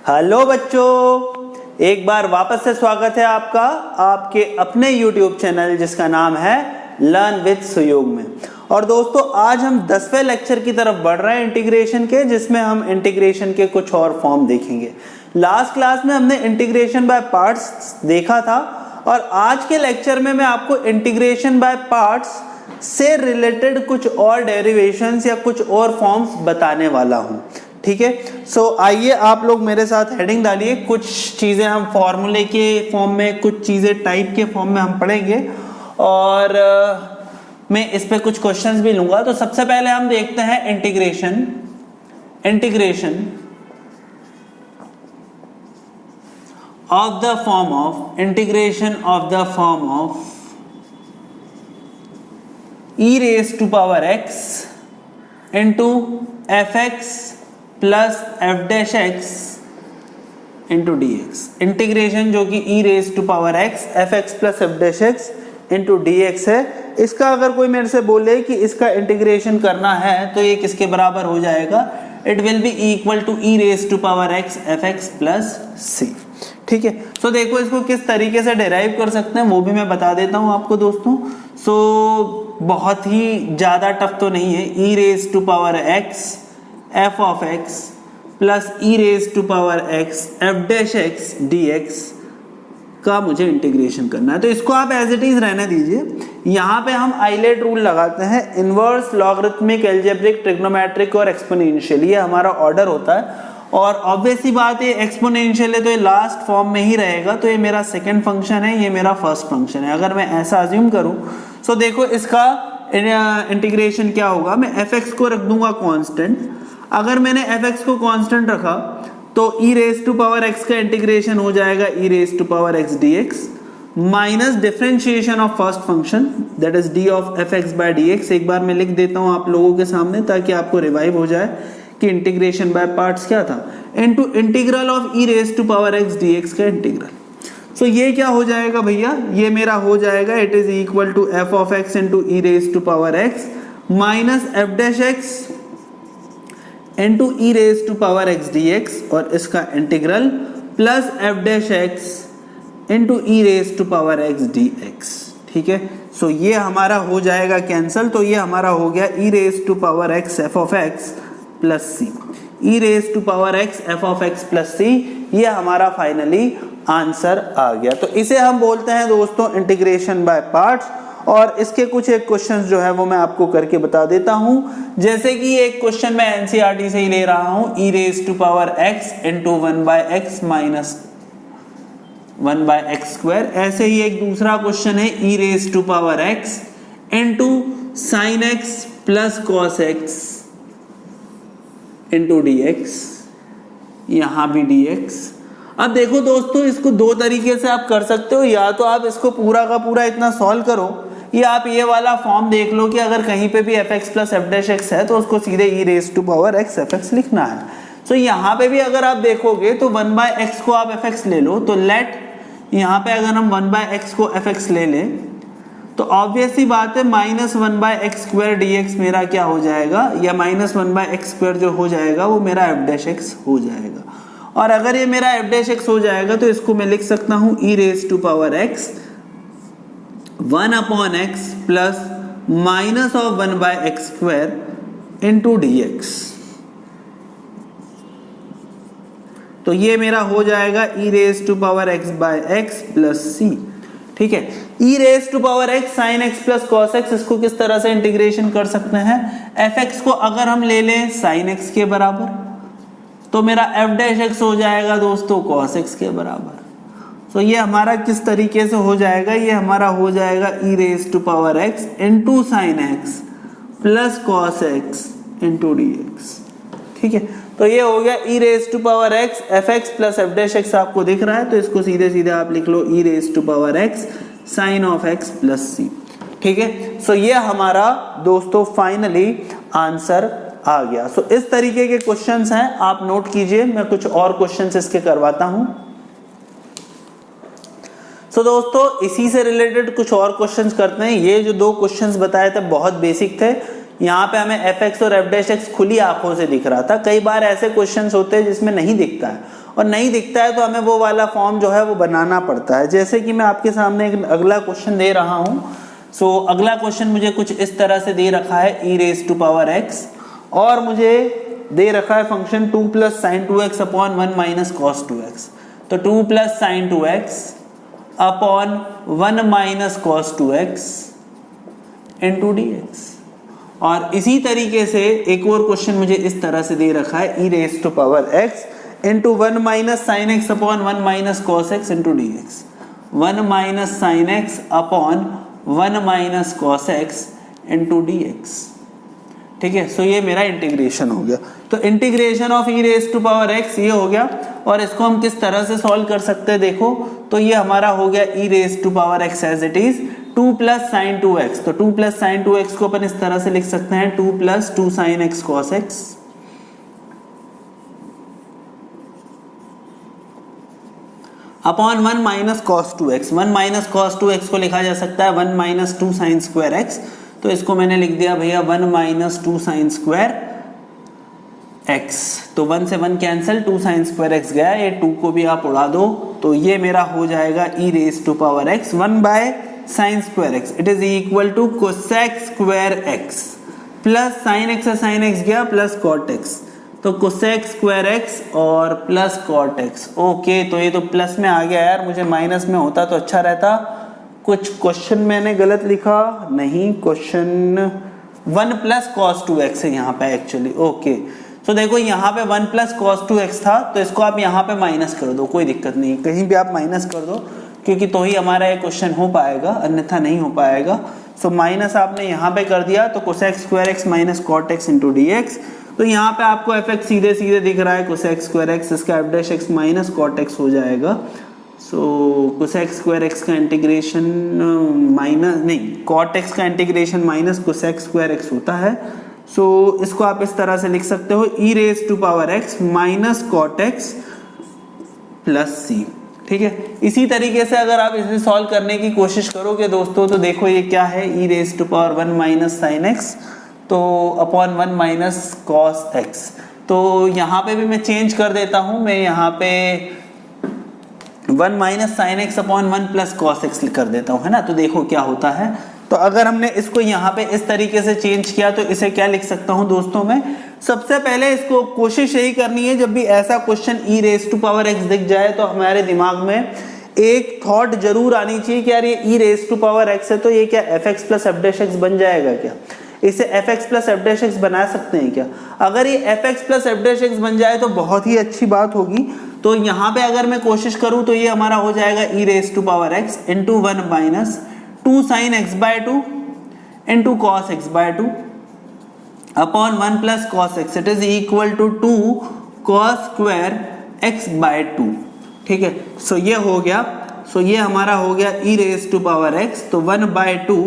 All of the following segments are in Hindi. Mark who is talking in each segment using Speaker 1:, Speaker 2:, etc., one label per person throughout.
Speaker 1: हेलो बच्चों, एक बार वापस से स्वागत है आपका आपके अपने YouTube चैनल जिसका नाम है लर्न विद सुयोग में। और दोस्तों आज हम 10वें लेक्चर की तरफ बढ़ रहे हैं इंटीग्रेशन के, जिसमें हम इंटीग्रेशन के कुछ और फॉर्म देखेंगे। लास्ट क्लास में हमने इंटीग्रेशन बाय पार्ट्स देखा था और आज के लेक्चर में मैं आपको इंटीग्रेशन बाय पार्ट्स से रिलेटेड कुछ और डेरिवेशंस या कुछ और फॉर्म्स बताने वाला हूं। ठीक है, सो आइए आप लोग मेरे साथ हेडिंग डालिए। कुछ चीजें हम फॉर्मूले के फॉर्म में, कुछ चीजें टाइप के फॉर्म में हम पढ़ेंगे और मैं इस पे कुछ क्वेश्चंस भी लूंगा। तो सबसे पहले हम देखते हैं integration of the form of e raised to power x into fx plus F dash X into D X. Integration जो कि e raise to power x F x plus F dash X into D x है। इसका अगर कोई मेरे से बोले कि इसका इंटीग्रेशन करना है तो ये किसके बराबर हो जाएगा? It will be equal to e raise to power x F x plus c. ठीक है, सो देखो इसको किस तरीके से डिराइव कर सकते हैं वो भी मैं बता देता हूं आपको दोस्तों। सो बहुत ही ज्यादा टफ तो नहीं है। e raise to power x F of x plus E raise to power x F dash X D X का मुझे इंटीग्रेशन करना है। तो इसको आप एज इट इज रहने दीजिए। यहाँ पे हम आइलेट रूल लगाते हैं, इनवर्स, लॉगरिथमिक, एल्जेब्रिक, ट्रिग्नोमेट्रिक और एक्सपोनेंशियल, ये हमारा ऑर्डर होता है। और ऑब्वियस सी बात है एक्सपोनेंशियल है तो ये लास्ट फॉर्म में ही रहेगा, तो ये मेरा सेकेंड फंक्शन है, ये मेरा फर्स्ट फंक्शन है। अगर मैं ऐसा अज्यूम करूं तो देखो इसका इंटीग्रेशन क्या होगा। मैं एफ एक्स को रख दूंगा कांस्टेंट। अगर मैंने एफ एक्स को कांस्टेंट रखा तो e raise to power x का इंटीग्रेशन हो जाएगा e raise to power x dx minus differentiation of first function that is d of F X by dx। एक बार मैं लिख देता हूं आप लोगों के सामने ताकि आपको रिवाइव हो जाए कि इंटीग्रेशन बाय पार्ट्स क्या था, into integral of e raise to power x dx का इंटीग्रल। सो ये क्या हो जाएगा भैया? ये मेरा हो जाएगा it is equal to F of X into E raise to power x minus F dash X into E raise to power X D X और इसका integral plus F dash X into E raise to power X D x. ठीक है, सो ये हमारा हो जाएगा कैंसल। तो ये हमारा हो गया e raise to power x f of x plus c, e raise to power x f of x plus c. ये हमारा फाइनली आंसर आ गया। तो इसे हम बोलते हैं दोस्तों इंटीग्रेशन बाय पार्ट्स। और इसके कुछ एक क्वेश्चंस जो है वो मैं आपको करके बता देता हूं। जैसे कि एक क्वेश्चन मैं एनसीईआरटी से ही ले रहा हूं, e raise to power x into 1/x minus 1/x square. ऐसे ही एक दूसरा क्वेश्चन है e raise to power x into sine x plus cos x into dx, यहां भी dx। अब देखो दोस्तों इसको दो तरीके से आप कर सकते हो, या तो आप इसको पूरा का पूरा इतना सॉल्व करो, या आप ये वाला फॉर्म देख लो कि अगर कहीं पे भी f x plus F dash x है तो उसको सीधे e raise to power x f x लिखना है। सो यहाँ पे भी अगर आप देखोगे तो 1/x को आप एफ एक्स ले लो, तो लेट यहाँ पे अगर हम 1/x को एफ एक्स ले लें तो ऑब्वियस सी बात है minus 1/x square d x मेरा क्या हो जाएगा, या माइनस 1/x स्क्वायर जो हो जाएगा वो मेरा एफ डैश एक्स हो जाएगा। और अगर ये मेरा एफ डैश एक्स हो जाएगा तो इसको मैं लिख सकता हूं e raise to power x 1/x plus minus of 1/x square into dx। तो ये मेरा हो जाएगा e raise to power x by x plus c. ठीक है, e raise to power x sine x plus cos x, इसको किस तरह से इंटीग्रेशन कर सकते हैं? एफ एक्स को अगर हम ले लें साइन x के बराबर तो मेरा एफ डैश एक्स हो जाएगा दोस्तों कॉस x के बराबर। तो ये हमारा किस तरीके से हो जाएगा? ये हमारा हो जाएगा e raise to power x into sine x plus cos x into dx। ठीक है, तो ये हो गया e raise to power x F x plus F dash X आपको दिख रहा है तो इसको सीधे सीधे आप लिख लो e raise to power x sine of x plus c. ठीक है, सो ये हमारा दोस्तों फाइनली आंसर आ गया। सो इस तरीके के क्वेश्चंस हैं, आप नोट कीजिए। मैं कुछ और क्वेश्चंस इसके करवाता हूं। सो दोस्तों इसी से रिलेटेड कुछ और क्वेश्चंस करते हैं। ये जो दो क्वेश्चंस बताए थे बहुत बेसिक थे, यहाँ पे हमें एफ एक्स और एफ डैश एक्स खुली आंखों से दिख रहा था। कई बार ऐसे क्वेश्चंस होते हैं जिसमें नहीं दिखता है और नहीं दिखता है तो हमें वो वाला फॉर्म जो है वो बनाना पड़ता है। जैसे कि मैं आपके सामने एक अगला क्वेश्चन दे रहा हूँ। सो अगला क्वेश्चन मुझे कुछ इस तरह से दे रखा है e raise to power x, और मुझे दे रखा है function 2 plus sine 2x upon 1 minus cos 2x। तो 2 plus sine 2x upon 1 minus cos 2x into dx। और इसी तरीके से एक और क्वेश्चन मुझे इस तरह से दे रखा है e raise to power x into 1 minus sine x upon 1 minus cos x into dx। 1 minus sine x upon 1 minus cos x into dx। ठीक है, सो ये मेरा इंटीग्रेशन हो गया। तो integration of e raise to power x ये हो गया, और इसको हम किस तरह से सॉल्व कर सकते हैं देखो, तो ये हमारा हो गया e raise to power x as it is 2 plus sine 2x। तो 2 प्लस साइन 2x को अपन इस तरह से लिख सकते हैं 2 plus 2 sine x cos x upon 1 minus cos 2x। 1 minus cos 2x को लिखा जा सकता है 1 माइनस 2 साइन स्क्वायर x। तो इसको मैंने लिख दिया भैया 1 माइनस 2 साइन स्क्वायर x। तो 1 से 1 कैंसिल, 2 साइन स्क्वायर x गया, ये 2 को भी आप उड़ा दो। तो ये मेरा हो जाएगा e raise to power x 1 by sine square x it is equal to cosec square x plus sine x से साइन x गया प्लस कॉट x। तो कोसेक स्क्वायर x और प्लस कॉट x। ओके, तो ये तो प्लस में आ गया यार, मुझे माइनस में होता तो अच्छा रहता। कुछ क्वेश्चन मैंने गलत लिखा नहीं, क्वेश्चन 1 प्लस कॉस 2x है यहाँ पे एक्चुअली। ओके, तो देखो यहाँ पे 1 प्लस कॉस 2x था, तो इसको आप यहाँ पे माइनस कर दो, कोई दिक्कत नहीं, कहीं भी आप माइनस कर दो, क्योंकि तो ही हमारा ये क्वेश्चन हो पाएगा, अन्यथा नहीं हो पाएगा। सो माइनस आपने यहाँ पे कर दिया, तो cosec square x minus cot x into dx। तो यहाँ पे आपको fx सीधे सीधे दिख रहा है कोसेक स्क्वायर x, इसका f dash x minus cot x हो जाएगा। सो कोसेक स्क्वायर x का इंटीग्रेशन माइनस नहीं, कॉट x का integration minus cosec square x होता है। सो इसको आप इस तरह से लिख सकते हो e raise to power x minus cot x plus c। ठीक है, इसी तरीके से अगर आप इसे सॉल्व करने की कोशिश करोगे दोस्तों, तो देखो ये क्या है, e raise to power 1 minus sine x तो अपॉन 1 माइनस कॉस x। तो यहाँ पे भी मैं चेंज कर देता हूँ, मैं यहाँ पे 1 minus sine x upon 1 plus cos x कर देता हूँ, है ना। तो देखो क्या होता है, तो अगर हमने इसको यहाँ पे इस तरीके से चेंज किया तो इसे क्या लिख सकता हूँ दोस्तों मैं, सबसे पहले इसको कोशिश यही करनी है, जब भी ऐसा question e raise to power x दिख जाए तो हमारे दिमाग में एक थॉट जरूर आनी चाहिए कि यार ये e raise to power x है, तो ये क्या fx plus f dash x बन जाएगा क्या, इसे fx plus f dash x बना सकते हैं क्या। अगर ये fx plus f dash x बन जाए तो बहुत ही अच्छी बात होगी। तो यहाँ पे अगर मैं कोशिश करूँ तो ये हमारा हो जाएगा e raise to power x into 1 minus 2 sine x by 2 into cos x by 2 upon 1 plus cos x it is equal to 2 cos square x by 2। ठीक है, सो ये हो गया, सो ये हमारा हो गया e raise to power x, तो 1 by 2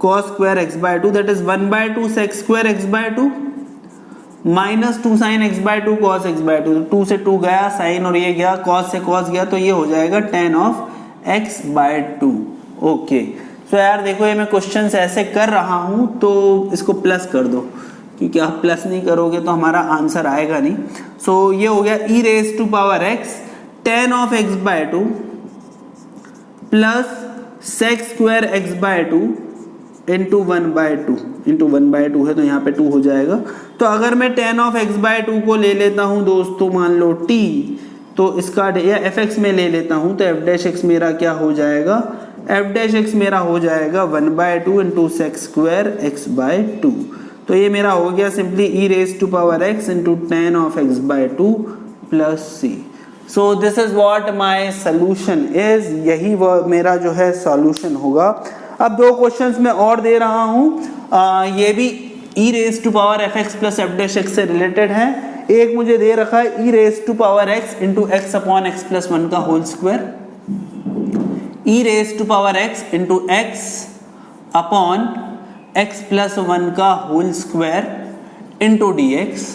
Speaker 1: cos square x by 2 that is 1 by 2 sec square x by 2 minus 2 sine x by 2 cos x by 2। 2 से 2 गया साइन और ये गया, कॉस से कॉस गया, तो ये हो जाएगा tan of x by 2। Okay, so यार देखो ये मैं क्वेश्चंस ऐसे कर रहा हूं, तो इसको प्लस कर दो, क्योंकि आप प्लस नहीं करोगे तो हमारा आंसर आएगा नहीं। सो ये हो गया e raise to power x tan of x by 2 plus sec square x by 2 into 1 by 2 into 1 by 2 है तो यहाँ पे 2 हो जाएगा। तो अगर मैं tan ऑफ x बाय 2 को ले लेता हूँ दोस्तों, मान लो t, तो इसका या fx में ले लेता हूँ, तो f डैश x मेरा क्या हो जाएगा, f डैश x मेरा हो जाएगा 1 by 2 into sec square x by 2। तो ये मेरा हो गया simply e raise to power x into tan of x by 2 प्लस c। So this is what my solution is, यही वो मेरा जो है सॉल्यूशन होगा। अब दो क्वेश्चंस मैं और दे रहा हूँ, ये भी e raise to power fx plus f dash x से रिलेटेड है। एक मुझे दे रखा है e raise to power x into x upon x plus 1 का whole square, e raise to power x into x upon x plus 1 का होल स्क्वायर इंटू dx।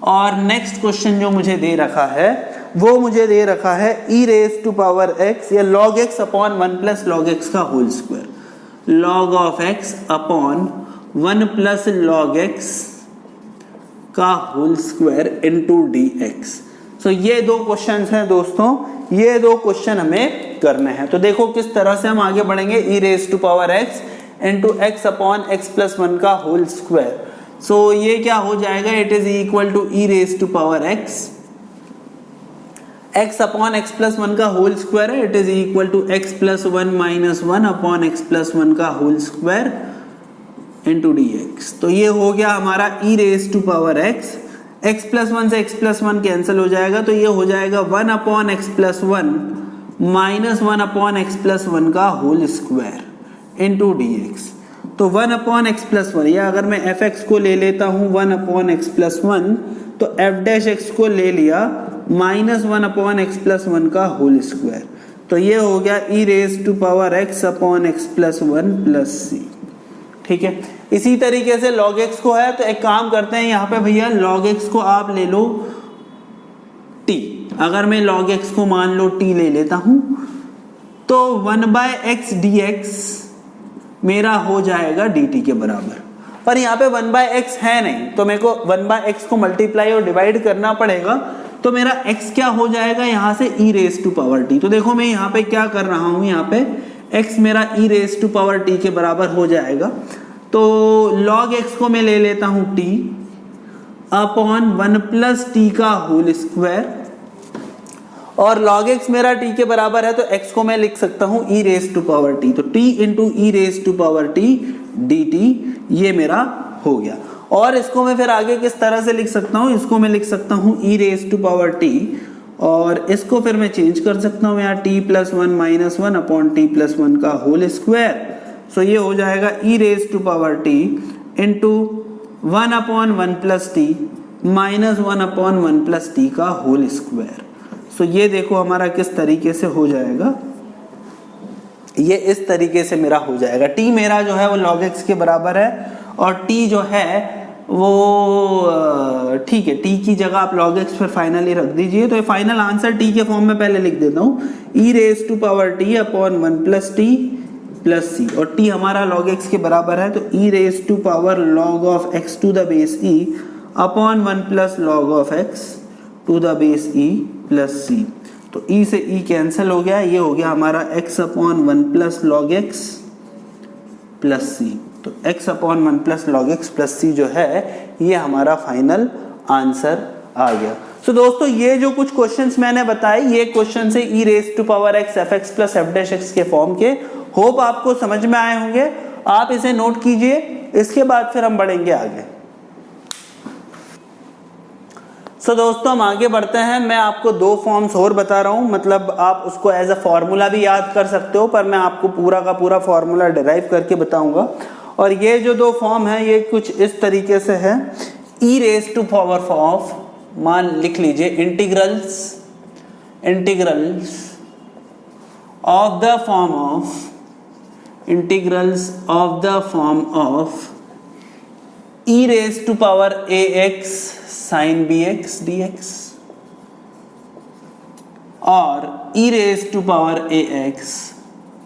Speaker 1: और नेक्स्ट क्वेश्चन जो मुझे दे रखा है वो मुझे दे रखा है e raise to power x या log x upon 1 plus log x का whole square, log of x upon 1 plus log x का whole square into dx। So ये दो क्वेश्चन हैं दोस्तों, ये दो क्वेश्चन हमें करने हैं। तो देखो किस तरह से हम आगे बढ़ेंगे। e raise to power x into x upon x plus one का होल स्क्वायर। सो ये क्या हो जाएगा, it is equal to e raise to power x upon x plus one का होल स्क्वायर है, it is equal to x plus one minus one upon x plus one का होल स्क्वायर इंटू dx। तो ये हो गया हमारा e raise to power x, x plus one से x प्लस वन कैंसिल हो जाएगा, तो ये हो जाएगा one upon x plus one minus one upon x plus one का होल स्क्वायर इंटू dx। तो one upon x plus one, या अगर मैं एफ एक्स को ले लेता हूँ one upon x plus one, तो एफ डैश एक्स को ले लिया minus one upon x plus one का होल स्क्वायर। तो ये हो गया e raise to power x upon x plus one plus c. ठीक है, इसी तरीके से log x को है, तो एक काम करते हैं यहाँ पे भैया, log x को आप ले लो t। अगर मैं log x को मान लो t ले लेता हूं, तो 1/x dx मेरा हो जाएगा dt के बराबर। पर यहाँ पे 1/x है नहीं, तो मेरे को 1/x को मल्टीप्लाई और डिवाइड करना पड़ेगा। तो मेरा x क्या हो जाएगा यहाँ से, e raise to power t। तो देखो मैं यहाँ पे क्या कर रहा हूँ, यहाँ पे x मेरा e raise to power t के बराबर हो जाएगा। तो log x को मैं ले लेता हूँ t upon one plus t का होल स्क्वायर, और log x मेरा t के बराबर है, तो x को मैं लिख सकता हूँ e raise to power t। तो t into e raise to power t dt ये मेरा हो गया। और इसको मैं फिर आगे किस तरह से लिख सकता हूँ, इसको मैं लिख सकता हूँ e raise to power t, और इसको फिर मैं चेंज कर सकता हूँ यहाँ t plus one minus one upon t plus one का होल स्क्वायर। सो ये हो जाएगा e raise to power t into one upon one plus t minus one upon one plus t का होल स्क्वायर। सो ये देखो हमारा किस तरीके से हो जाएगा, ये इस तरीके से मेरा हो जाएगा। t मेरा जो है वो log x के बराबर है, और t जो है वो ठीक है, t की जगह आप log x फिर फाइनली रख दीजिए। तो ये फाइनल आंसर t के फॉर्म में पहले लिख देता हूँ, e raise to power t upon one plus t plus c, और t हमारा log x के बराबर है, तो e raise to power log of x to the base e upon one plus log of x to the base e plus c. तो e से e कैंसिल हो गया, ये हो गया हमारा x upon one plus log x plus c. तो x upon one plus log x plus c जो है ये हमारा फाइनल आंसर आ गया। सो दोस्तों ये जो कुछ क्वेश्चंस मैंने बताए, ये क्वेश्चन से e raise to power x F x plus F dash x के फॉर्म के, होप आपको समझ में आए होंगे। आप इसे नोट कीजिए, इसके बाद फिर हम बढ़ेंगे आगे। सो दोस्तों हम आगे बढ़ते हैं। मैं आपको दो फॉर्म्स और बता रहा हूँ, मतलब आप उसको एज अ फॉर्मूला भी याद कर सकते हो, पर मैं आपको पूरा का पूरा फॉर्मूला डिराइव करके बताऊंगा। और ये जो दो फॉर्म है ये कुछ इस तरीके से है, e raise to power of, मान लिख लीजिए integrals of the form of e raise to power ax sin bx dx और e raise to power ax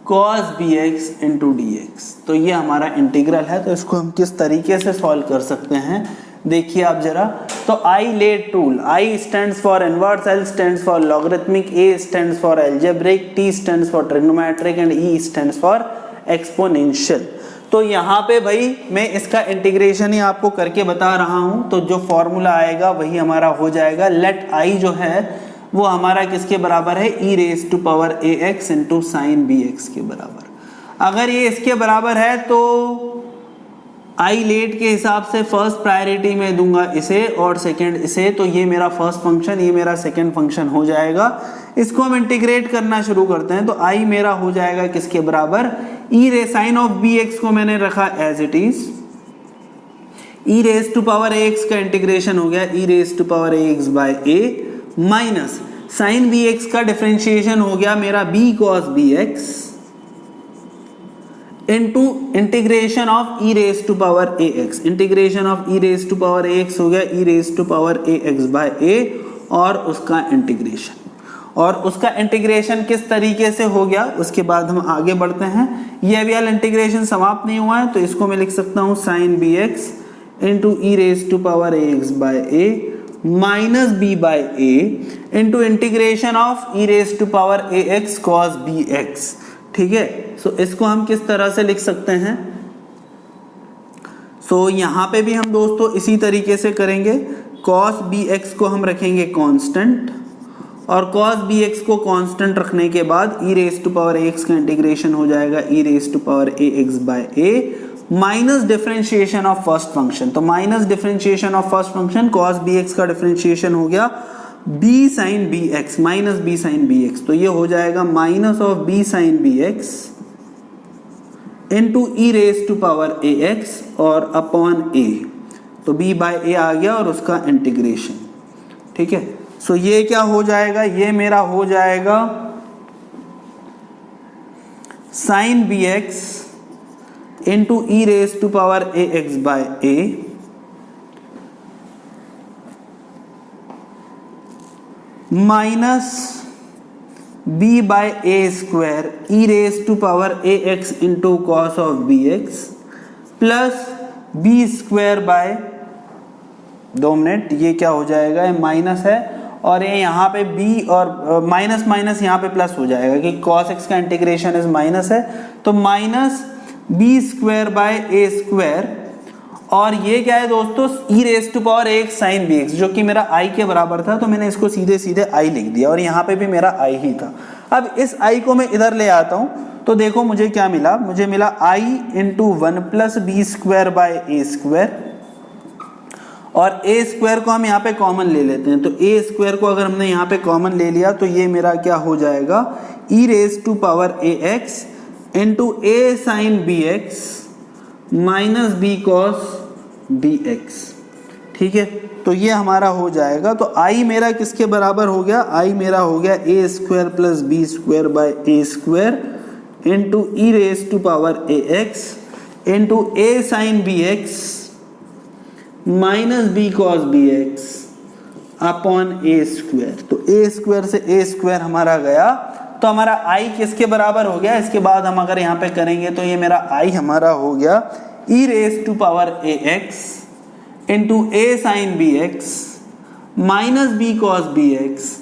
Speaker 1: cos bx into dx। तो ये हमारा इंटीग्रल है। तो इसको हम किस तरीके से सॉल्व कर सकते हैं, देखिए आप जरा। तो I let rule, I stands for inverse, L stands for logarithmic, A stands for algebraic, T stands for trigonometric and E stands for exponential. तो यहाँ पे भाई मैं इसका इंटीग्रेशन ही आपको करके बता रहा हूँ, तो जो फॉर्मूला आएगा वही हमारा हो जाएगा। लेट I जो है वो हमारा किसके बराबर है, e raise to power ax into sine bx के बराबर। अगर ये इसके बराबर है तो आई लेट के हिसाब से फर्स्ट प्रायोरिटी में दूंगा इसे और सेकंड इसे, तो ये मेरा फर्स्ट फंक्शन, ये मेरा सेकंड फंक्शन हो जाएगा। इसको हम इंटीग्रेट करना शुरू करते हैं। तो आई मेरा हो जाएगा किसके बराबर, ई रे साइन ऑफ बी एक्स को मैंने रखा as it is, e raise to power a x का इंटीग्रेशन हो गया e raise to power a x by a minus sine b x का डिफरेंशिएशन हो गया मेरा b cos b x into integration of e raise to power a x. Integration of e raise to power a x हो गया e raise to power a x by a और उसका इंटीग्रेशन, और उसका इंटीग्रेशन किस तरीके से हो गया उसके बाद हम आगे बढ़ते हैं। ये अभी वाला इंटीग्रेशन समाप्त नहीं हुआ है, तो इसको मैं लिख सकता हूँ sine b x into E raise to power a x by a minus b by a into integration of e raise to power a x cos b x. ठीक है, सो इसको हम किस तरह से लिख सकते हैं? सो यहाँ पे भी हम दोस्तों इसी तरीके से करेंगे। कॉस बी एक्स को हम रखेंगे कांस्टेंट, और कॉस बी एक्स को कांस्टेंट रखने के बाद e raise to power a x का इंटीग्रेशन हो जाएगा e raise to power a x by a minus differentiation of first function. तो minus differentiation of first function, cos b x का डिफरेंशिएशन हो गया b sine b x, minus b sine b x. तो ये हो जाएगा minus of b sine b x into E raise to power a x और अपॉन ए। तो b बाय ए आ गया और उसका इंटीग्रेशन। ठीक है, सो ये क्या हो जाएगा? ये मेरा हो जाएगा sine b x into E raise to power a x by a minus b by a square e raise to power a x into cos of b x plus b square by 2 minute, ये क्या हो जाएगा? ये माइनस है और ये यहाँ पे b और माइनस माइनस यहाँ पे प्लस हो जाएगा कि cos x का इंटीग्रेशन इज माइनस है, तो minus b square by a square, और ये क्या है दोस्तों? ई रेज टू पावर एक साइन बी एक्स, जो कि मेरा i के बराबर था, तो मैंने इसको सीधे सीधे i लिख दिया और यहाँ पे भी मेरा i ही था। अब इस i को मैं इधर ले आता हूँ, तो देखो मुझे क्या मिला? मुझे मिला i into 1 plus b square by a square, और ए स्क्वायर को हम यहाँ पे कॉमन ले लेते हैं। तो ए स्क्वायर को अगर हमने यहाँ पे कॉमन ले लिया तो ये मेरा क्या हो जाएगा? E raise to power a x into a sine b x minus b cos b x. ठीक है, तो ये हमारा हो जाएगा। तो आई मेरा किसके बराबर हो गया? आई मेरा हो गया a square plus b square by a square into E raise to power a x into a sine b x minus b cos b x upon a square. तो ए स्क्वायर से ए स्क्वायर हमारा गया, तो हमारा आई किसके बराबर हो गया? इसके बाद हम अगर यहाँ पे करेंगे तो ये मेरा आई हमारा हो गया e raise to power a x into a sine b x minus b cos b x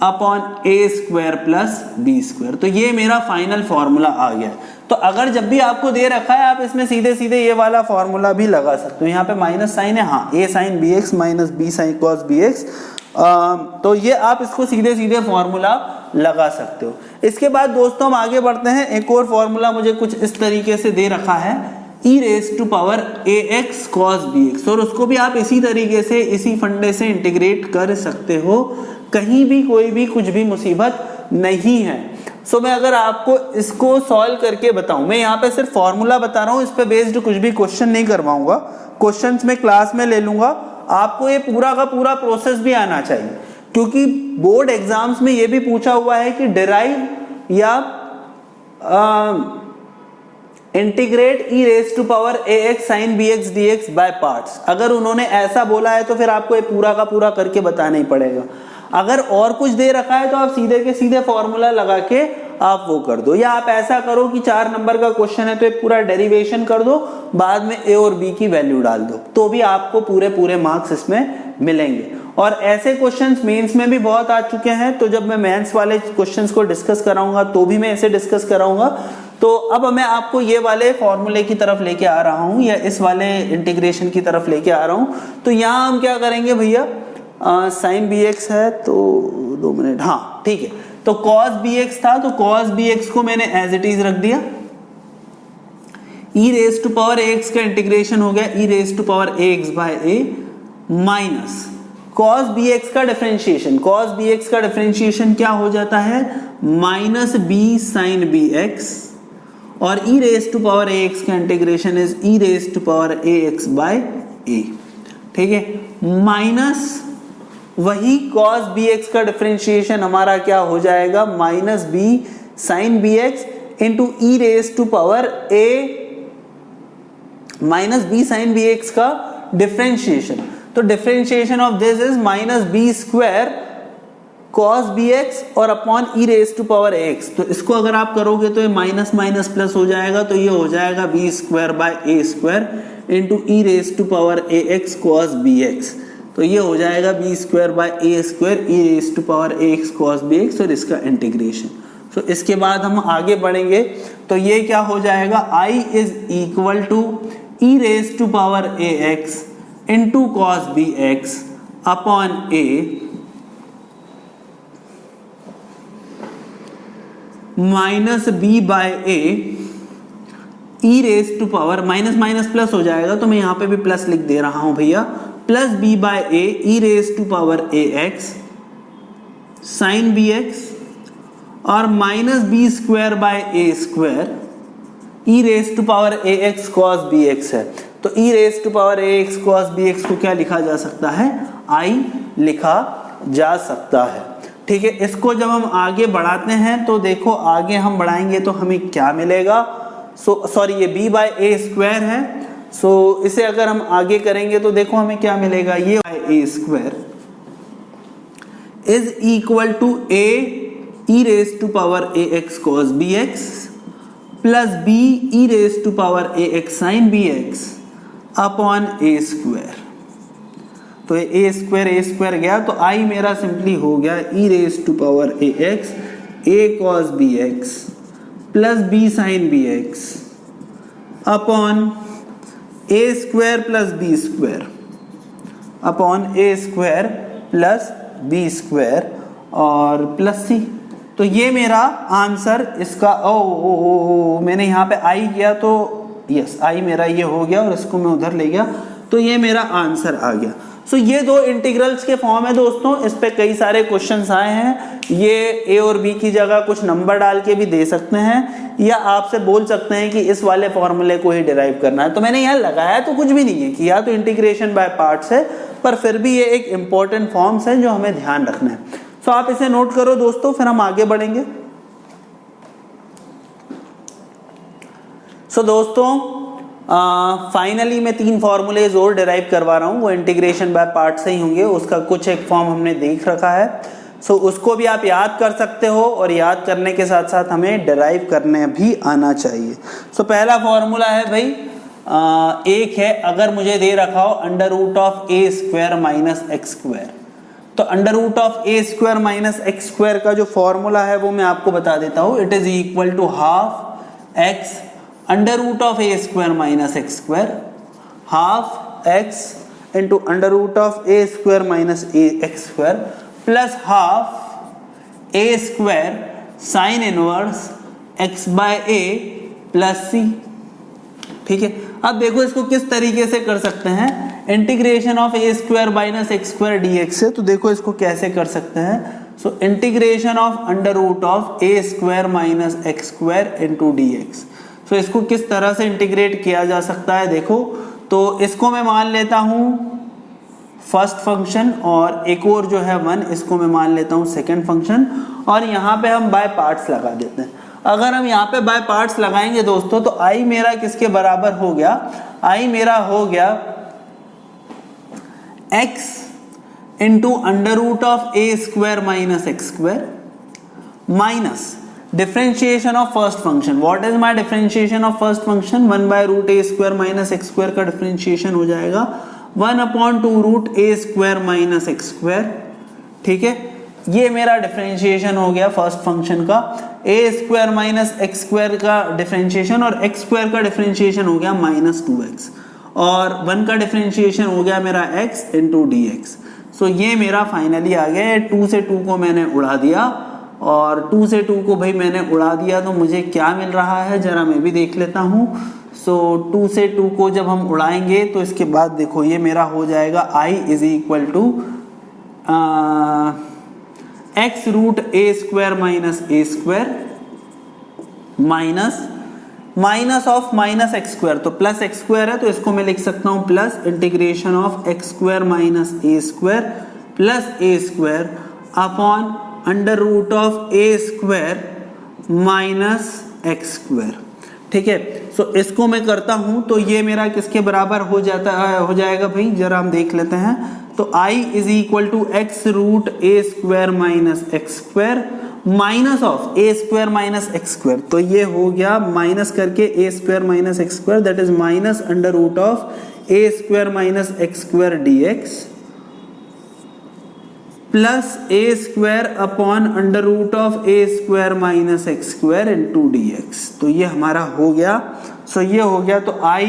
Speaker 1: upon a square plus b square. तो ये मेरा फाइनल फॉर्मूला आ गया। तो अगर जब भी आपको दे रखा है आप इसमें सीधे सीधे ये वाला फॉर्मूला भी लगा सकते हो। यहाँ पे माइनस साइन है, हाँ, a sine b x minus b sine cos b x, तो ये आप इसको सीधे सीधे फॉर्मूला लगा सकते हो। इसके बाद दोस्तों हम आगे बढ़ते हैं। एक और फॉर्मूला मुझे कुछ इस तरीके से दे रखा है, e raise to power a x cos b x, और उसको भी आप इसी तरीके से इसी फंडे से इंटीग्रेट कर सकते हो। कहीं भी कोई भी कुछ भी मुसीबत नहीं है। सो मैं अगर आपको इसको सॉल्व करके बताऊं, मैं यहाँ पे सिर्फ फॉर्मूला बता रहा हूँ, इस पे बेस्ड कुछ भी क्वेश्चन नहीं करवाऊंगा। क्वेश्चंस मैं क्लास में ले लूंगा। आपको ये पूरा का पूरा प्रोसेस भी आना चाहिए, क्योंकि बोर्ड एग्जाम्स में ये भी पूछा हुआ है कि डिराइव या integrate e raise to power a x sine b x D x by parts. अगर उन्होंने ऐसा बोला है तो फिर आपको ये पूरा का पूरा करके बताना ही पड़ेगा। अगर और कुछ दे रखा है तो आप सीधे के सीधे फॉर्मूला लगा के आप वो कर दो, या आप ऐसा करो कि 4 नंबर का क्वेश्चन है तो एक पूरा डेरिवेशन कर दो, बाद में ए और बी की वैल्यू डाल दो, तो भी आपको पूरे पूरे मार्क्स इसमें मिलेंगे। और ऐसे क्वेश्चंस मेंस में भी बहुत आ चुके हैं, तो जब मैं मेंस वाले क्वेश्चंस को डिस्कस कराऊंगा तो भी मैं ऐसे डिस्कस कराऊंगा। तो अब मैं आपको ये वाले फॉर्मूले की तरफ लेके आ रहा हूँ, या इस वाले इंटीग्रेशन की तरफ लेके आ रहा हूँ। तो यहाँ हम क्या करेंगे भैया, साइन बी एक्स है, तो 2 मिनट, हाँ ठीक है। तो कॉस बी एक्स था, तो कॉस बी एक्स को मैंने एज इट इज रख दिया। E raise to power a x का इंटीग्रेशन हो गया e raise to power a x by a minus cos b x का डिफरेंशिएशन। कॉस बी एक्स का डिफरेंशिएशन क्या हो जाता है? Minus b sine b x, और e raise to power a x का integration is e raise to power a x by a. ठीक है, माइनस वही cos bx का डिफरेंशिएशन हमारा क्या हो जाएगा? Minus b sine b x into E raise to power a minus b sine b x का डिफरेंशिएशन। तो differentiation of this is minus b square cos bx और upon e raise to power x। तो इसको अगर आप करोगे तो ये माइनस माइनस प्लस हो जाएगा, तो ये हो जाएगा b square by a square into E raise to power a x cos b x. तो ये हो जाएगा b square by a square e raise to power a x cos b x और इसका इंटीग्रेशन। तो इसके बाद हम आगे बढ़ेंगे तो ये क्या हो जाएगा, I is equal to e raise to power a x into cos b x upon a minus b by a e raise to power, minus minus plus हो जाएगा तो मैं यहां पे भी प्लस लिख दे रहा हूं भैया, plus b by a e raise to power a x sine b x और minus b square by a square e raise to power a x cos b x है। तो e raise to power a x cos b x को क्या लिखा जा सकता है, आई लिखा जा सकता है। ठीक है, इसको जब हम आगे बढ़ाते हैं तो देखो आगे हम बढ़ाएंगे तो हमें क्या मिलेगा, सॉरी ये b बाय ए स्क्वायर है, सो इसे अगर हम आगे करेंगे तो देखो हमें क्या मिलेगा, ये by a square is equal to a e raise to power a x cos b x plus b e raise to power a x sine b x upon a square. तो ए स्क्वायर गया तो आई मेरा सिंपली हो गया e raise to power a x a cos b x plus b sine b x upon a square plus b square upon a square plus b square और प्लस सी। तो ये मेरा आंसर इसका मैंने यहाँ पे आई किया तो यस आई मेरा ये हो गया और इसको मैं उधर ले गया तो ये मेरा आंसर आ गया। सो ये दो इंटीग्रल्स के फॉर्म है दोस्तों, इस पे कई सारे क्वेश्चंस आए हैं। ये ए और बी की जगह कुछ नंबर डाल के भी दे सकते हैं या आपसे बोल सकते हैं कि इस वाले फॉर्मूले को ही डिराइव करना है। तो मैंने यहाँ लगाया तो कुछ भी नहीं है कि या तो इंटीग्रेशन बाय पार्ट्स है, पर फिर भी ये एक इंपॉर्टेंट फॉर्म्स है जो हमें ध्यान रखना है। सो आप इसे नोट करो दोस्तों, फिर हम आगे बढ़ेंगे। सो दोस्तों फाइनली मैं 3 फॉर्मूलेज और डिराइव करवा रहा हूँ, वो इंटीग्रेशन बाय पार्ट से ही होंगे। उसका कुछ एक फॉर्म हमने देख रखा है, सो उसको भी आप याद कर सकते हो और याद करने के साथ साथ हमें डिराइव करने भी आना चाहिए। सो पहला फॉर्मूला है भाई एक है, अगर मुझे दे रखा हो under root of a square minus x square, तो under root of a square minus x square का जो फॉर्मूला है वो मैं आपको बता देता हूँ। It is equal to half x under root of a square minus x square, half x into under root of a square minus a x square plus half a square sine inverse x by a plus c. ठीक है, अब देखो इसको किस तरीके से कर सकते हैं, integration of a square minus x square d x से। तो देखो इसको कैसे कर सकते हैं, so integration of under root of a square minus x square into D x. तो इसको किस तरह से इंटीग्रेट किया जा सकता है देखो, तो इसको मैं मान लेता हूं फर्स्ट फंक्शन और एक और जो है 1 इसको मैं मान लेता हूं सेकंड फंक्शन, और यहाँ पे हम बाय पार्ट्स लगा देते हैं। अगर हम यहाँ पे बाय पार्ट्स लगाएंगे दोस्तों तो आई मेरा किसके बराबर हो गया, आई मेरा हो गया x into under root of a square minus x square minus differentiation of first function. What is my differentiation of first function, 1 by root a square minus x square का डिफरेंशिएशन हो जाएगा 1 upon 2 root a square minus x square. ठीक है, ये मेरा डिफरेंशिएशन हो गया फर्स्ट फंक्शन का, ए स्क्वायर माइनस एक्स स्क्वायर का डिफरेंशिएशन और एक्स स्क्वायर का डिफरेंशिएशन हो गया माइनस 2x और 1 का डिफरेंशिएशन हो गया मेरा x इंटू डी एक्स। सो ये मेरा फाइनली आ गया, 2 से 2 को मैंने उड़ा दिया और 2 से 2 को भाई मैंने उड़ा दिया तो मुझे क्या मिल रहा है जरा मैं भी देख लेता हूँ। सो 2 से 2 को जब हम उड़ाएंगे तो इसके बाद देखो ये मेरा हो जाएगा i is equal to x root a square minus a square minus minus of minus x square, तो प्लस एक्स स्क्वायर है तो इसको मैं लिख सकता हूँ plus integration of x square minus a square plus a square upon under root of a square minus x square. ठीक है, सो इसको मैं करता हूं तो ये मेरा किसके बराबर हो जाएगा भाई, जरा हम देख लेते हैं। तो i is equal to x root a square minus x square minus of a square minus x square, तो ये हो गया माइनस करके a square minus x square that is minus under root of a square minus x square d x plus a square upon under root of a square minus x square into D x. तो ये हमारा हो गया। सो ये हो गया। तो आई,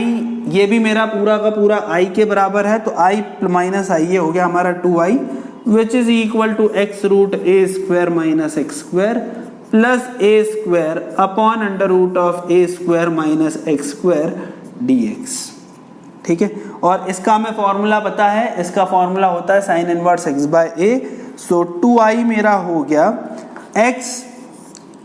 Speaker 1: ये भी मेरा पूरा का पूरा आई के बराबर है, तो आई माइनस आई, ये हो गया हमारा 2i which is equal to x root a square minus x square plus a square upon under root of a square minus x square d x. ठीक है, और इसका हमें फॉर्मूला पता है, इसका फॉर्मूला होता है sine inverse x by a. So 2i मेरा हो गया x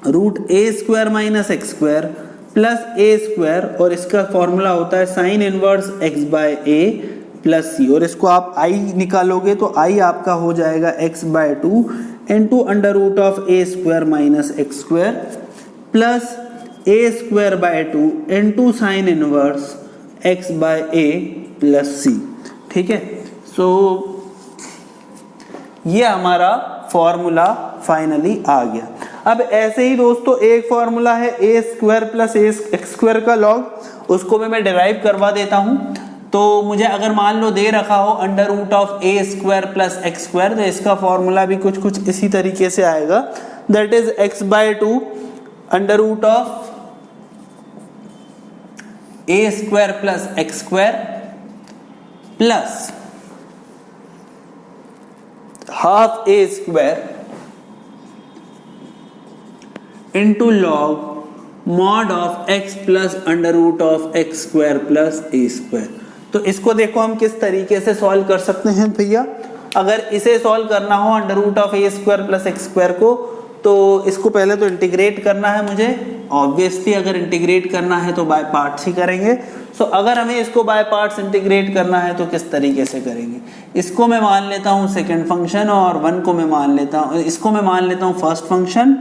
Speaker 1: root a square minus x square plus a square, और इसका फॉर्मूला होता है sine inverse x by a plus c, और इसको आप i निकालोगे तो i आपका हो जाएगा x by 2 into under root of a square minus x square plus a square by 2 into sine inverse x by a plus c. ठीक है, सो ये हमारा फॉर्मूला फाइनली आ गया। अब ऐसे ही दोस्तों एक फॉर्मूला है ए स्क्वायर प्लस ए एक्स स्क्वायर का लॉग, उसको भी मैं डिराइव करवा देता हूं। तो मुझे अगर मान लो दे रखा हो under root of a square plus x square, तो इसका फॉर्मूला भी कुछ इसी तरीके से आएगा, that is x by 2 under root of a square plus x square plus half a square into log mod of x plus under root of x square plus a square. तो इसको देखो हम किस तरीके से सॉल्व कर सकते हैं भैया। अगर इसे सॉल्व करना हो under root of a square plus x square को, तो इसको पहले तो इंटीग्रेट करना है मुझे। ऑब्वियसली अगर इंटीग्रेट करना है तो बाय पार्ट्स ही करेंगे। सो अगर हमें इसको बाय पार्ट्स इंटीग्रेट करना है तो किस तरीके से करेंगे। इसको मैं मान लेता हूँ सेकंड फंक्शन और वन को मैं मान लेता हूँ, इसको मैं मान लेता हूँ फर्स्ट फंक्शन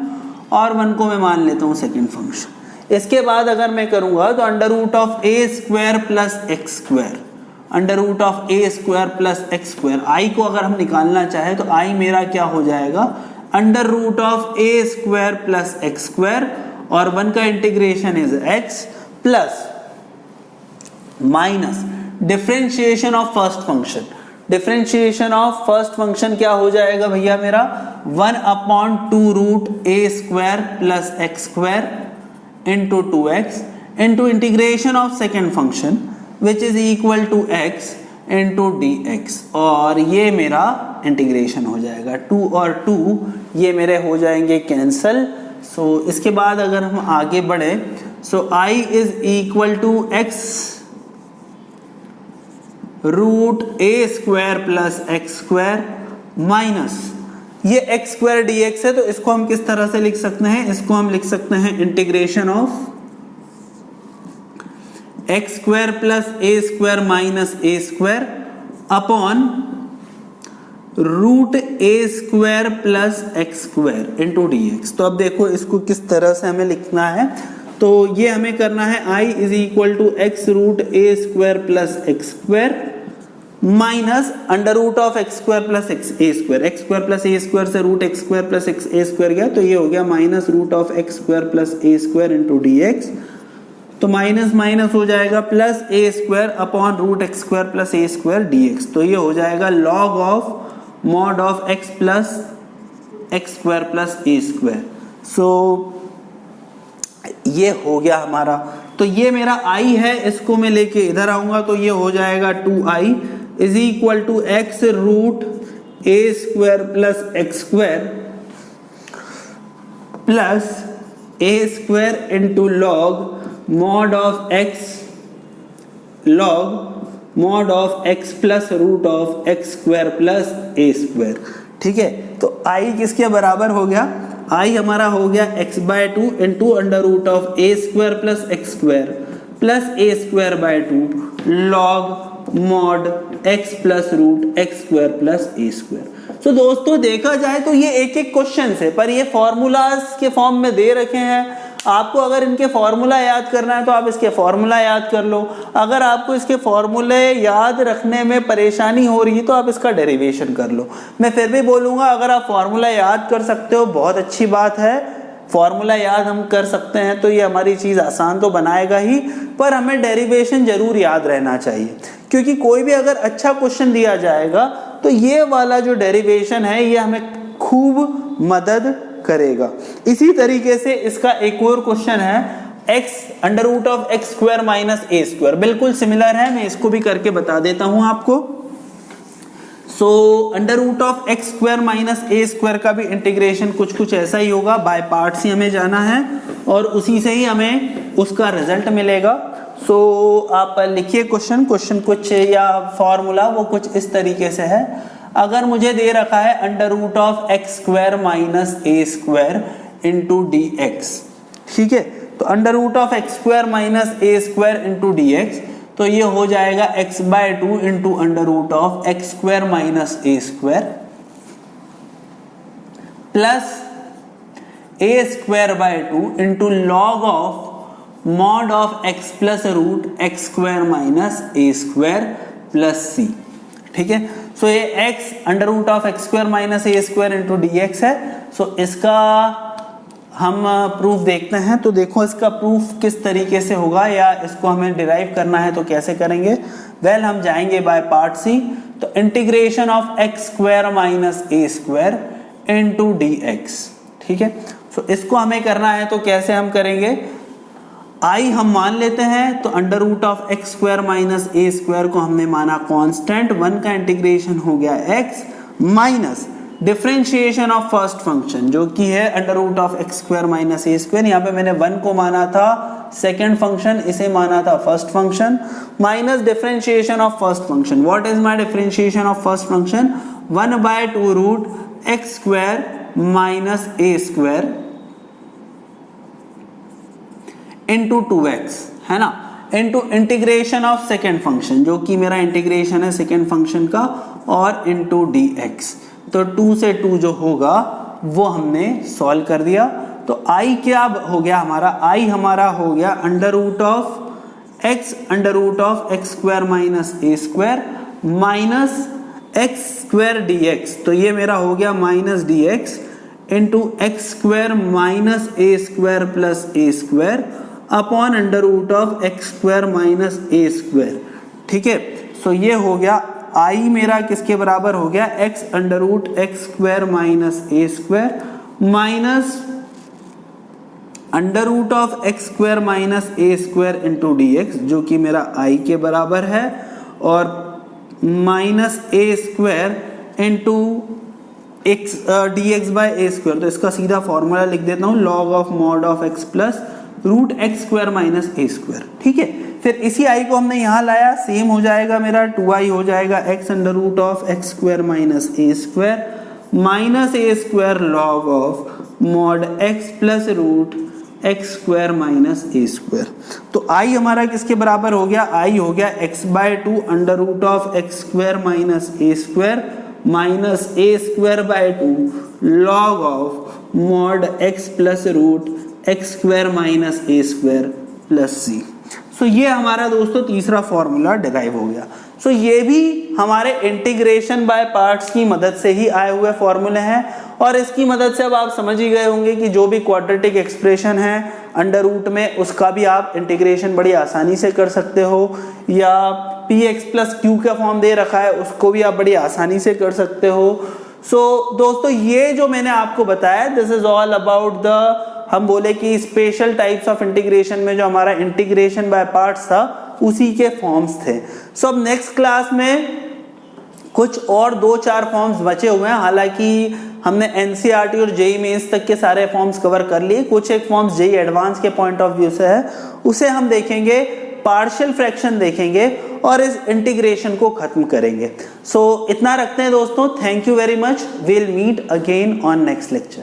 Speaker 1: और वन को मैं मान लेता हूँ सेकंड फंक्शन। इसके बाद अगर मैं करूंगा तो under root of a square plus x square, under root of a square plus x square, I को अगर हम निकालना चाहे तो आई मेरा क्या हो जाएगा under root of a square plus x square, और वन का integration is x plus minus differentiation of first function. Differentiation of first function क्या हो जाएगा भैया मेरा 1/2 root a square plus x square into 2x into integration of second function which is equal to x into dx, और ये मेरा इंटीग्रेशन हो जाएगा 2 और 2 ये मेरे हो जाएंगे कैंसल। सो इसके बाद अगर हम आगे बढ़े, so i is equal to x root a square plus x square minus ये एक्स स्क्वायर डी एक्स है, तो इसको हम किस तरह से लिख सकते हैं, इसको हम लिख सकते हैं integration of x square plus a square minus a square upon root a square plus x square into D x. तो अब देखो इसको किस तरह से हमें लिखना है। तो ये हमें करना है i is equal to x root a square plus x square minus under root of x square plus x a square. X square plus a square से root x square plus x a square गया, तो ये हो गया minus root of x square plus a square into D x. तो माइनस माइनस हो जाएगा plus a square upon root x square plus a square d x. तो ये हो जाएगा log of mod of x plus x square plus a square. So ये हो गया हमारा। तो ये मेरा i है, इसको मैं लेके इधर आऊंगा तो ये हो जाएगा 2i is equal to x root a square plus x square plus a square into log mod of x log mod of x plus root of x square plus a square. ठीक है, तो i किसके बराबर हो गया, i हमारा हो गया x by 2 into under root of a square plus x square plus a square by 2 log mod x plus root x square plus a square. तो दोस्तों देखा जाए तो ये एक एक क्वेश्चन है, पर ये फॉर्मूलाज के फॉर्म में दे रखे हैं। आपको अगर इनके फॉर्मूला याद करना है तो आप इसके फॉर्मूला याद कर लो। अगर आपको इसके फॉर्मूले याद रखने में परेशानी हो रही है तो आप इसका डेरिवेशन कर लो। मैं फिर भी बोलूँगा अगर आप फॉर्मूला याद कर सकते हो बहुत अच्छी बात है, फॉर्मूला याद हम कर सकते हैं तो ये हमारी चीज़ आसान तो बनाएगा ही, पर हमें डेरिवेशन जरूर याद रहना चाहिए, क्योंकि कोई भी अगर अच्छा क्वेश्चन दिया जाएगा तो ये वाला जो डेरिवेशन है ये हमें खूब मदद करेगा। इसी तरीके से इसका एक और क्वेश्चन है x under root of x square minus a square, बिल्कुल सिमिलर है, मैं इसको भी करके बता देता हूं आपको। So under root of x square minus a square का भी इंटीग्रेशन कुछ ऐसा ही होगा, बाय पार्ट्स ही हमें जाना है और उसी से ही हमें उसका रिजल्ट मिलेगा। सो आप लिखिए क्वेश्चन कुछ या फॉर्मूला वो कुछ इस तरीके से है। अगर मुझे दे रखा है under root of x square minus a square into D x, ठीक है, तो under root of x square minus a square into D x, तो ये हो जाएगा x by 2 into under root of x square minus a square plus a square by 2 into log of mod of x plus root x square minus a square plus c, ठीक है। सो ये x under root of x square minus a square into D x है। सो इसका हम प्रूफ देखते हैं, तो देखो इसका प्रूफ किस तरीके से होगा या इसको हमें डिराइव करना है तो कैसे करेंगे। वेल हम जाएंगे बाय पार्ट सी, तो integration of x square minus a square into D x, ठीक है। सो इसको हमें करना है तो कैसे हम करेंगे, आई हम मान लेते हैं, तो under root of x square minus a square को हमने माना कांस्टेंट, 1 का इंटीग्रेशन हो गया x minus differentiation of first function जो कि है under root of x square minus a square, यहाँ पे मैंने 1 को माना था सेकेंड फंक्शन, इसे माना था first function, minus differentiation of first function. What is my differentiation of first function, 1 by 2 root x square minus a square into 2x, है ना, into integration of second function जो कि मेरा इंटीग्रेशन है सेकेंड फंक्शन का, और इंटू dx। तो 2 से 2 जो होगा वो हमने सॉल्व कर दिया। तो i क्या हो गया हमारा, i हमारा हो गया under root of x under root of x square minus a square minus x square dx, तो ये मेरा हो गया minus dx into x square minus a square plus a square upon under root of x square minus a square, ठीक है। सो ये हो गया i मेरा किसके बराबर हो गया, x under root x square minus a square minus under root of x square minus a square into D x जो कि मेरा i के बराबर है, और minus a square into x D x by a square. तो इसका सीधा फॉर्मूला लिख देता हूँ, log of mod of x plus root x square minus a square, ठीक है। फिर इसी i को हमने यहाँ लाया, सेम हो जाएगा मेरा 2i हो जाएगा x under root of x square minus a square minus a square log of mod x plus root x square minus a square. तो i हमारा किसके बराबर हो गया, i हो गया x by 2 under root of x square minus a square minus a square by 2 log of mod x plus root x square minus a square plus c. So ये हमारा दोस्तों तीसरा फॉर्मूला डिराइव हो गया। सो ये भी हमारे इंटीग्रेशन बाय पार्ट्स की मदद से ही आए हुए फॉर्मूले हैं, और इसकी मदद से अब आप समझ ही गए होंगे कि जो भी क्वाड्रेटिक एक्सप्रेशन है अंडर रूट में उसका भी आप इंटीग्रेशन बड़ी आसानी से कर सकते हो, या px प्लस क्यू का फॉर्म दे रखा है उसको भी आप बड़ी आसानी से कर सकते हो। सो दोस्तों ये जो मैंने आपको बताया this is all about the, हम बोले कि स्पेशल टाइप्स ऑफ इंटीग्रेशन में जो हमारा इंटीग्रेशन बाय पार्ट्स था उसी के फॉर्म्स थे। सो अब नेक्स्ट क्लास में कुछ और 2-4 फॉर्म्स बचे हुए हैं, हालांकि हमने एनसीईआरटी और जेईई मेंस तक के सारे फॉर्म्स कवर कर लिए, कुछ एक फॉर्म्स जेईई एडवांस के पॉइंट ऑफ व्यू से है, उसे हम देखेंगे, पार्शियल फ्रैक्शन देखेंगे और इस इंटीग्रेशन को खत्म करेंगे। सो इतना रखते हैं दोस्तों, thank you very much, will meet again on next lecture.